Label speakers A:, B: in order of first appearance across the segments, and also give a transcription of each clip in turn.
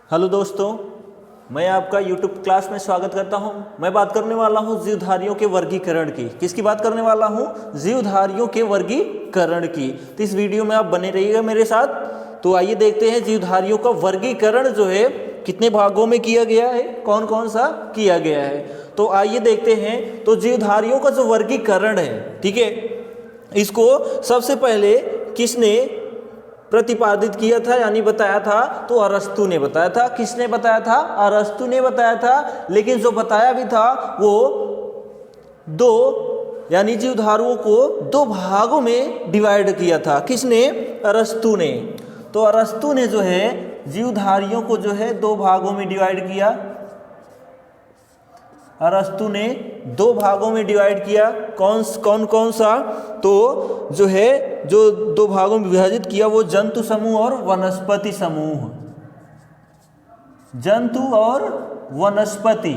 A: Hello दोस्तों, मैं आपका YouTube क्लास में स्वागत करता हूं। मैं बात करने वाला हूं जीवधारियों के वर्गीकरण की। किसकी बात करने वाला हूं? जीवधारियों के वर्गीकरण की। तो इस वीडियो में आप बने रहिएगा मेरे साथ। तो आइए देखते हैं जीवधारियों का वर्गीकरण जो है कितने भागों में किया गया है, कौन कौन सा किया गया है। तो आइए देखते हैं। तो जीवधारियों का जो वर्गीकरण है, ठीक है, इसको सबसे पहले किसने प्रतिपादित किया था यानी बताया था? तो अरस्तु ने बताया था। किसने बताया था? अरस्तु ने बताया था। लेकिन जो बताया भी था वो दो यानी जीवधारुओं को दो भागों में डिवाइड किया था। किसने? अरस्तु ने। तो अरस्तु ने जो है जीवधारियों को जो है दो भागों में डिवाइड किया। अरस्तु ने दो भागों में डिवाइड किया। कौन कौन सा? तो जो है जो दो भागों में विभाजित किया वो जंतु समूह और वनस्पति समूह। जंतु और वनस्पति।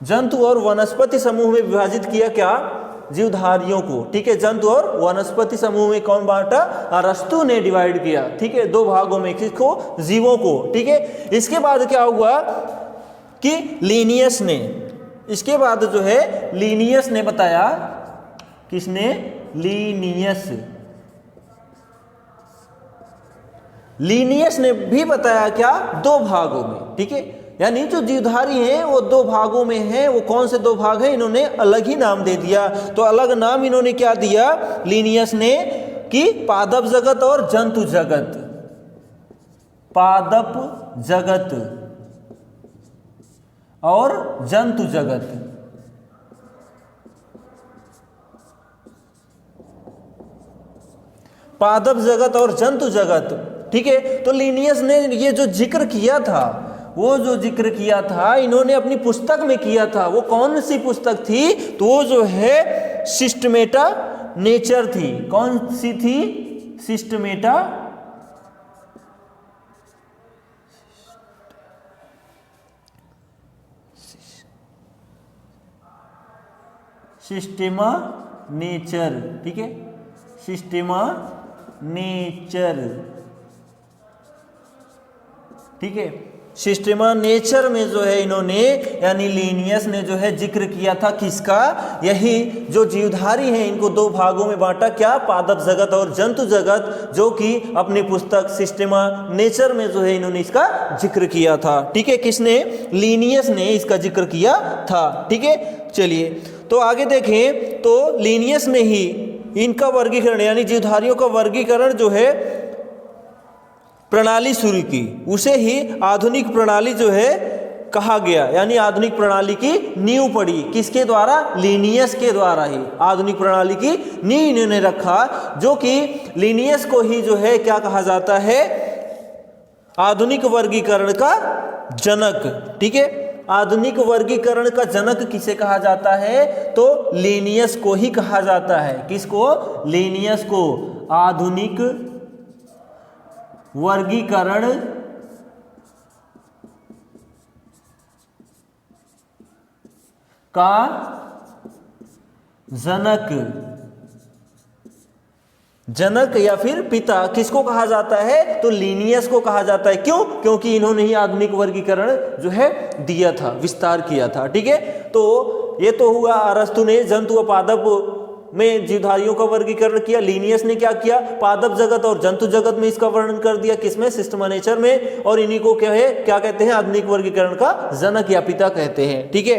A: जंतु और वनस्पति समूह में विभाजित किया क्या? जीवधारियों को। ठीक है, जंतु और वनस्पति समूह में कौन बांटा? अरस्तु ने डिवाइड किया। ठीक है, दो भागों में। किसको? जीवों को। ठीक है, इसके बाद क्या हुआ कि लीनियस ने, इसके बाद जो है लीनियस ने बताया। किसने? लीनियस। लीनियस ने भी बताया क्या? दो भागों में। ठीक है, यानी जो जीवधारी हैं वो दो भागों में हैं। वो कौन से दो भाग हैं? इन्होंने अलग ही नाम दे दिया। तो अलग नाम इन्होंने क्या दिया लीनियस ने कि पादप जगत और जंतु जगत। पादप जगत और जंतु जगत। पादप जगत और जंतु जगत। ठीक है, तो लीनियस ने ये जो जिक्र किया था, वो जो जिक्र किया था इन्होंने अपनी पुस्तक में किया था। वो कौन सी पुस्तक थी? तो वो जो है सिस्टमेटा नेचर थी। कौन सी थी? सिस्टमेटा सिस्टेमा नेचर। ठीक है, सिस्टेमा नेचर। ठीक है, सिस्टेमा नेचर में जो है इन्होंने यानी लीनियस ने जो है जिक्र किया था। किसका? यही जो जीवधारी हैं इनको दो भागों में बांटा। क्या? पादप जगत और जंतु जगत, जो कि अपनी पुस्तक सिस्टेमा नेचर में जो है इन्होंने इसका जिक्र किया था। ठीक है, किसने? लीनियस ने इसका जिक्र किया था। ठीक है, चलिए तो आगे देखें। तो लीनियस ने ही इनका वर्गीकरण यानी जीवधारियों का वर्गीकरण जो है प्रणाली शुरू की। उसे ही आधुनिक प्रणाली जो है कहा गया, यानी आधुनिक प्रणाली की नींव पड़ी। किसके द्वारा? लीनियस के द्वारा ही आधुनिक प्रणाली की नींव इन्होंने रखा, जो कि लीनियस को ही जो है क्या कहा जाता है? आधुनिक वर्गीकरण का जनक। ठीक है, आधुनिक वर्गीकरण का जनक किसे कहा जाता है? तो लीनियस को ही कहा जाता है। किसको? लीनियस को आधुनिक वर्गीकरण का जनक या फिर पिता किसको कहा जाता है? तो लीनियस को कहा जाता है। क्यों? क्योंकि इन्होंने ही आधुनिक वर्गीकरण जो है दिया था, विस्तार किया था। ठीक है, तो ये तो हुआ अरस्तु ने जंतु व पादप में जीवधारियों का वर्गीकरण किया। लीनियस ने क्या किया? पादप जगत और जंतु जगत में इसका वर्णन कर दिया। किसमें? सिस्टेमा नेचर में। और इन्हीं को क्या है, क्या कहते हैं? आधुनिक वर्गीकरण का जनक या पिता कहते हैं। ठीक है,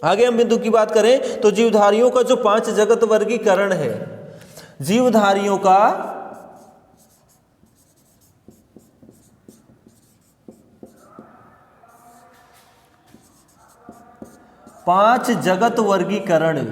A: आगे हम बिंदु की बात करें तो जीवधारियों का जो 5 जगत वर्गीकरण है, जीवधारियों का 5 जगत वर्गीकरण।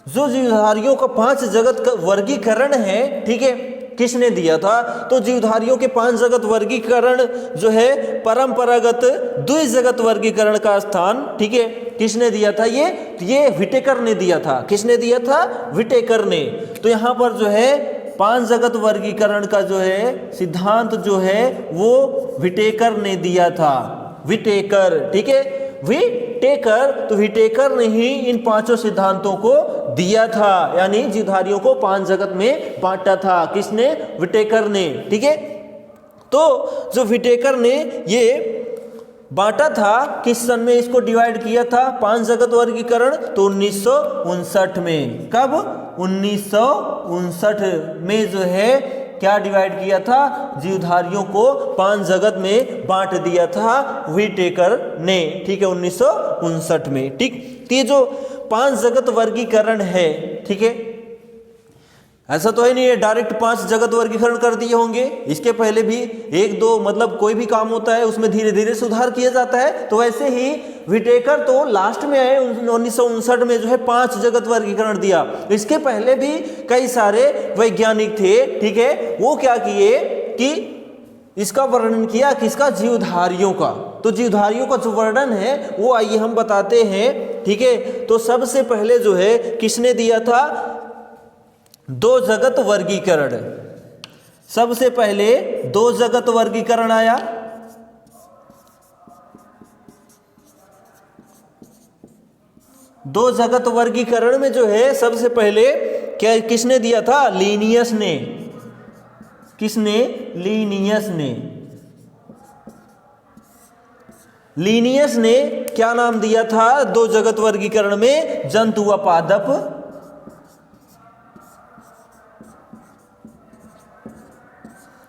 A: जो जीवधारियों का 5 जगत का वर्गीकरण है, ठीक है, किसने दिया था? तो जीवधारियों के 5 जगत वर्गीकरण जो है परंपरागत द्विजगत वर्गीकरण का स्थान, ठीक है, किसने दिया था? ये व्हिटेकर ने दिया था। किसने दिया था? व्हिटेकर ने। तो यहाँ पर जो है 5 जगत वर्गीकरण का जो है सिद्धांत जो है वो व्हिटेकर ने दिया था। व्हिटेकर, ठीक है, व्हिटेकर विटेकर, तो विटेकर ने ही इन पांचों सिद्धांतों को दिया था, यानी जीवधारियों को 5 जगत में बांटा था। किसने? विटेकर ने। ठीक है, तो जो विटेकर ने ये बांटा था, किस सन में इसको डिवाइड किया था 5 जगत वर्गीकरण? तो 1959 में। कब? 1959 में जो है क्या डिवाइड किया था? जीवधारियों को 5 जगत में बांट दिया था विटेकर ने। ठीक है, 1959 में। ठीक, तो ये जो 5 जगत वर्गीकरण है, ठीक है, ऐसा तो है नहीं है डायरेक्ट 5 जगत वर्गीकरण कर दिए होंगे। इसके पहले भी 1-2 मतलब कोई भी काम होता है उसमें धीरे धीरे सुधार किया जाता है। तो वैसे ही विटेकर तो लास्ट में आए 1959 में जो है 5 जगत वर्गीकरण दिया। इसके पहले भी कई सारे वैज्ञानिक थे, ठीक है, वो क्या किए कि इसका वर्णन किया, किसका? जीवधारियों का। तो जीवधारियों का जो वर्णन है वो आइए हम बताते हैं। ठीक है, तो सबसे पहले जो है किसने दिया था? 2 जगत वर्गीकरण। सबसे पहले 2 जगत वर्गीकरण आया। दो जगत वर्गीकरण में जो है सबसे पहले क्या किसने दिया था? लीनियस ने। किसने? लीनियस ने। लीनियस ने क्या नाम दिया था 2 जगत वर्गीकरण में? जंतु व पादप।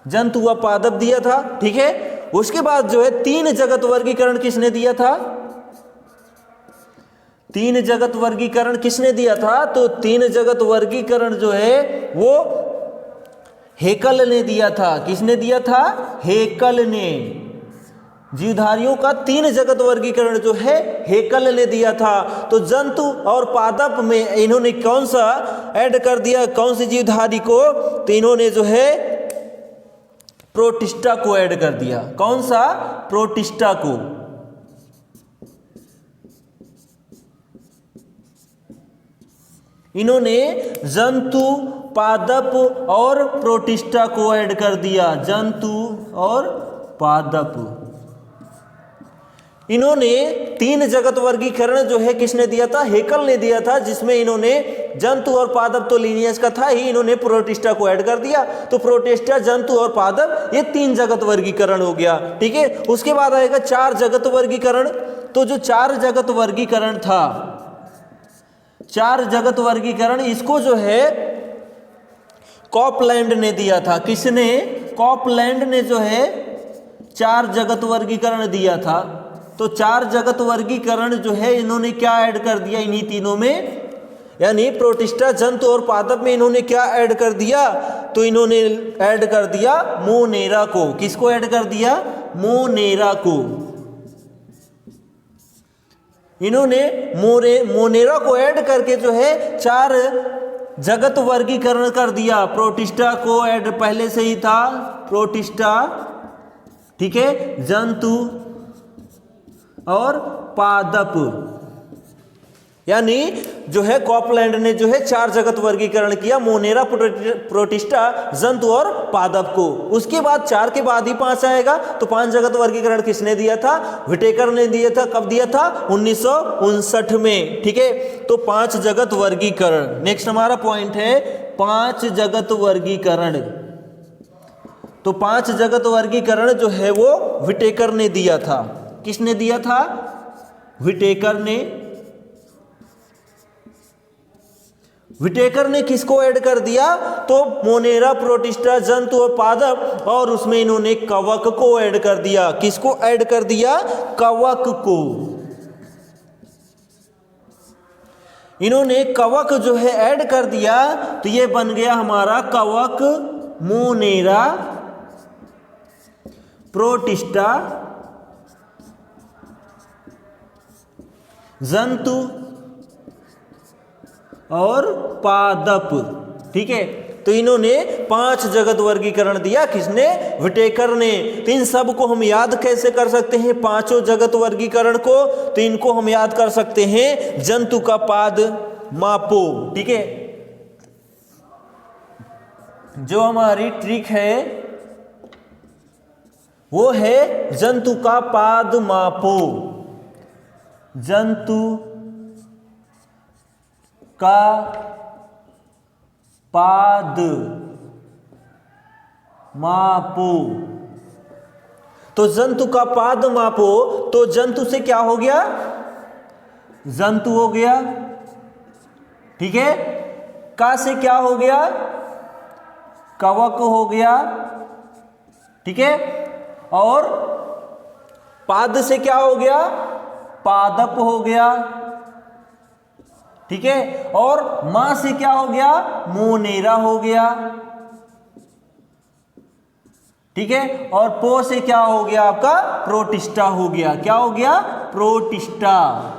A: जंतु व पादप दिया था। ठीक है, उसके बाद जो है 3 जगत वर्गीकरण किसने दिया था? 3 जगत वर्गीकरण किसने दिया था? तो 3 जगत वर्गीकरण जो है वो हेकल ने दिया था। किसने दिया था? हेकल ने। जीवधारियों का 3 जगत वर्गीकरण जो है हेकल ने दिया था। तो जंतु और पादप में इन्होंने कौन सा ऐड कर दिया? कौन सी जीवधारी को? तो इन्होंने जो है प्रोटिस्टा को ऐड कर दिया। कौन सा? प्रोटिस्टा को। इन्होंने जंतु, पादप और प्रोटिस्टा को ऐड कर दिया। जंतु और पादप। इन्होंने 3 जगत वर्गीकरण जो है किसने दिया था? हेकल ने दिया था, जिसमें इन्होंने जंतु और पादप तो लीनियस का था ही, इन्होंने प्रोटिस्टा को ऐड कर दिया। तो प्रोटिस्टा, जंतु और पादप ये 3 जगत वर्गीकरण हो गया। ठीक है, उसके बाद आएगा 4 जगत वर्गीकरण। तो जो 4 जगत वर्गीकरण था, 4 जगत वर्गीकरण, इसको जो है कॉपलैंड ने दिया था। किसने? कॉपलैंड ने जो है 4 जगत वर्गीकरण दिया था। तो 4 जगत वर्गीकरण जो है इन्होंने क्या ऐड कर दिया इन्हीं तीनों में? यानी प्रोटिस्टा, जंतु और पादप में इन्होंने क्या ऐड कर दिया? तो इन्होंने ऐड कर दिया मोनेरा को। किसको ऐड कर दिया? मोनेरा को। इन्होंने मोनेरा को ऐड करके जो है 4 जगत वर्गीकरण कर दिया। प्रोटिस्टा को ऐड पहले से ही था, प्रोटिस्टा, ठीक है, जंतु और पादप, यानी जो है कॉपलैंड ने जो है 4 जगत वर्गीकरण किया, मोनेरा, प्रोटिस्टा, जंतु और पादप को। उसके बाद 4 के बाद ही 5 आएगा। तो 5 जगत वर्गीकरण किसने दिया था? विटेकर ने दिया था। कब दिया था? 1959 में। ठीक है, तो 5 जगत वर्गीकरण। नेक्स्ट हमारा पॉइंट है 5 जगत वर्गीकरण। तो 5 जगत वर्गीकरण जो है वो विटेकर ने दिया था। किसने दिया था? विटेकर ने। विटेकर ने किसको ऐड कर दिया? तो मोनेरा, प्रोटिस्टा, जंतु और पादप, और उसमें इन्होंने कवक को ऐड कर दिया। किसको ऐड कर दिया? कवक को। इन्होंने कवक जो है ऐड कर दिया, तो ये बन गया हमारा कवक, मोनेरा, प्रोटिस्टा, जंतु और पादप। ठीक है, तो इन्होंने 5 जगत वर्गीकरण दिया। किसने? विटेकर ने। तो इन सब को हम याद कैसे कर सकते हैं? 5 जगत वर्गीकरण को, तो इनको हम याद कर सकते हैं जंतु का पाद मापो। ठीक है, जो हमारी ट्रिक है वो है जंतु का पाद मापो। जंतु का पाद मापो। तो जंतु का पाद मापो, तो जंतु से क्या हो गया? जंतु हो गया, ठीक है। का से क्या हो गया? कवक हो गया, ठीक है। और पाद से क्या हो गया? पादप हो गया, ठीक है। और मां से क्या हो गया? मोनेरा हो गया, ठीक है। और पो से क्या हो गया? आपका प्रोटिस्टा हो गया। क्या हो गया? प्रोटिस्टा,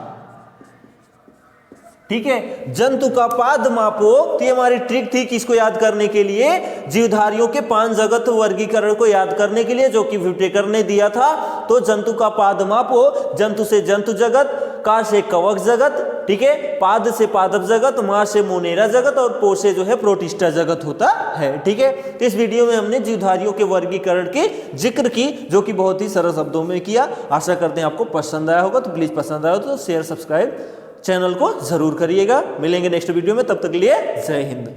A: ठीक है। जंतु का पाद मापो, तो ये हमारी ट्रिक थी कि इसको याद करने के लिए, जीवधारियों के 5 जगत वर्गीकरण को याद करने के लिए, जो कि व्हिटेकर ने दिया था। तो जंतु का पाद मापो, जंतु से जंतु जगत, का से कवक जगत, ठीक है। पाद से पादप जगत, मां से मोनेरा जगत, और पो से जो है प्रोटिस्टा जगत होता है, ठीक है। तो इस वीडियो में हमने जीवधारियों के वर्गीकरण के जिक्र की, जो कि बहुत ही सरल शब्दों में किया। आशा करते हैं आपको पसंद आया होगा। तो प्लीज पसंद आया तो शेयर सब्सक्राइब चैनल को जरूर करिएगा। मिलेंगे नेक्स्ट वीडियो में, तब तक के लिए जय हिंद।